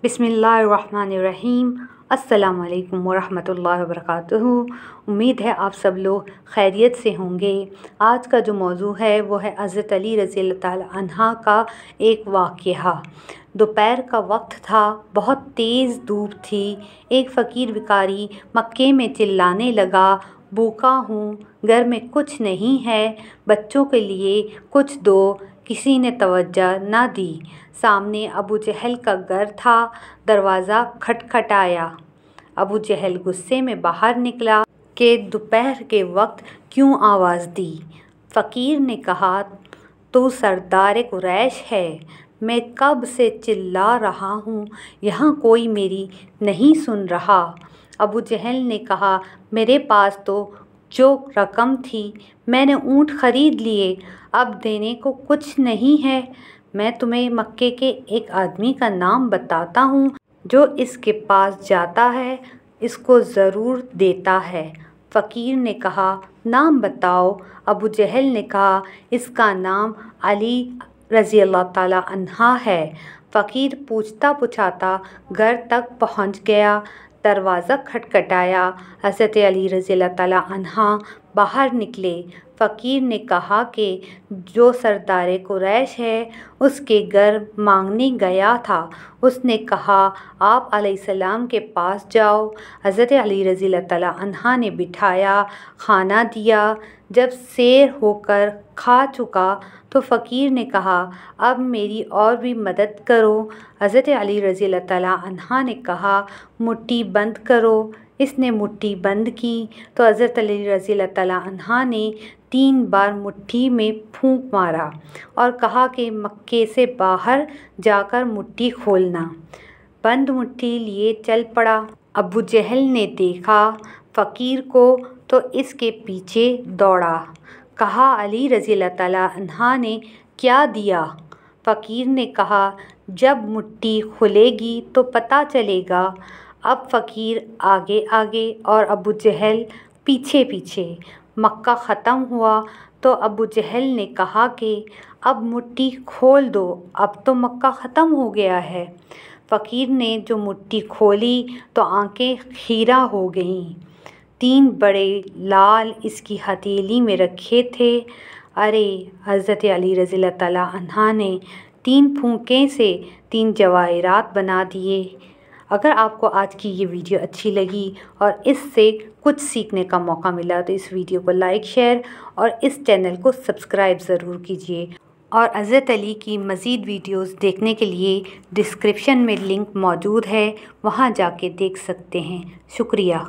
बिस्मिल्लाहिर्रहमानिर्रहीम। अस्सलाम वालेकुम वरहमतुल्लाहि वबरकातुहू। उम्मीद है आप सब लोग खैरियत से होंगे। आज का जो मौजू है वो है हज़रत अली रज़ी अल्लाह ताला अन्हा का एक वाक़या। दोपहर का वक्त था, बहुत तेज़ धूप थी। एक फ़कीर भिखारी मक्के में चिल्लाने लगा, भूखा हूँ, घर में कुछ नहीं है, बच्चों के लिए कुछ दो। किसी ने तवज्जो न दी। सामने अबू जहल का घर था। दरवाज़ा खटखटाया। अबू जहल गुस्से में बाहर निकला कि दोपहर के वक्त क्यों आवाज़ दी। फ़कीर ने कहा, तू सरदार कुरैश है, मैं कब से चिल्ला रहा हूँ, यहाँ कोई मेरी नहीं सुन रहा। अबू जहल ने कहा, मेरे पास तो जो रकम थी मैंने ऊँट ख़रीद लिए, अब देने को कुछ नहीं है। मैं तुम्हें मक्के के एक आदमी का नाम बताता हूँ, जो इसके पास जाता है इसको ज़रूर देता है। फ़कीर ने कहा, नाम बताओ। अबू जहल ने कहा, इसका नाम अली रज़ी अल्लाह ताला अन्हा है। फ़कीर पूछता पूछाता घर तक पहुँच गया। दरवाज़ा खटखटाया। हज़रत अली रज़ी अल्लाह ताला अन्हा बाहर निकले। फ़कीर ने कहा कि जो सरदार कुरैश है उसके घर मांगने गया था। उसने कहा, आप अलैहिस्सलाम के पास जाओ। हज़रत अली रज़ी अल्लाह ताला अन्हा ने बिठाया, खाना दिया। जब सैर होकर खा चुका तो फ़कीर ने कहा, अब मेरी और भी मदद करो। हज़रत अली रज़ी अल्लाह ताला अन्हा ने कहा, मुट्ठी बंद करो। इसने मुट्ठी बंद की तो हज़रत अली रज़ी अल्लाह ताला अन्हा ने 3 बार मुट्ठी में फूंक मारा और कहा कि मक्के से बाहर जाकर मुट्ठी खोलना। बंद मुट्ठी लिए चल पड़ा। अबू जहल ने देखा फ़कीर को तो इसके पीछे दौड़ा। कहा, अली रज़ी अल्लाह ताला अन्हा ने क्या दिया? फ़कीर ने कहा, जब मुट्ठी खुलेगी तो पता चलेगा। अब फ़कीर आगे आगे और अबू जहल पीछे पीछे। मक्का ख़त्म हुआ तो अबू जहल ने कहा कि अब मुट्ठी खोल दो, अब तो मक्का ख़त्म हो गया है। फ़कीर ने जो मुट्ठी खोली तो आंखें खीरा हो गईं। 3 बड़े लाल इसकी हथेली में रखे थे। अरे, हज़रत अली रज़ी अल्लाह ताला अन्हा ने 3 फूंके से 3 जवाहिरात बना दिए। अगर आपको आज की ये वीडियो अच्छी लगी और इससे कुछ सीखने का मौका मिला तो इस वीडियो को लाइक, शेयर और इस चैनल को सब्सक्राइब ज़रूर कीजिए। और हज़रत अली की मज़ीद वीडियोस देखने के लिए डिस्क्रिप्शन में लिंक मौजूद है, वहाँ जाके देख सकते हैं। शुक्रिया।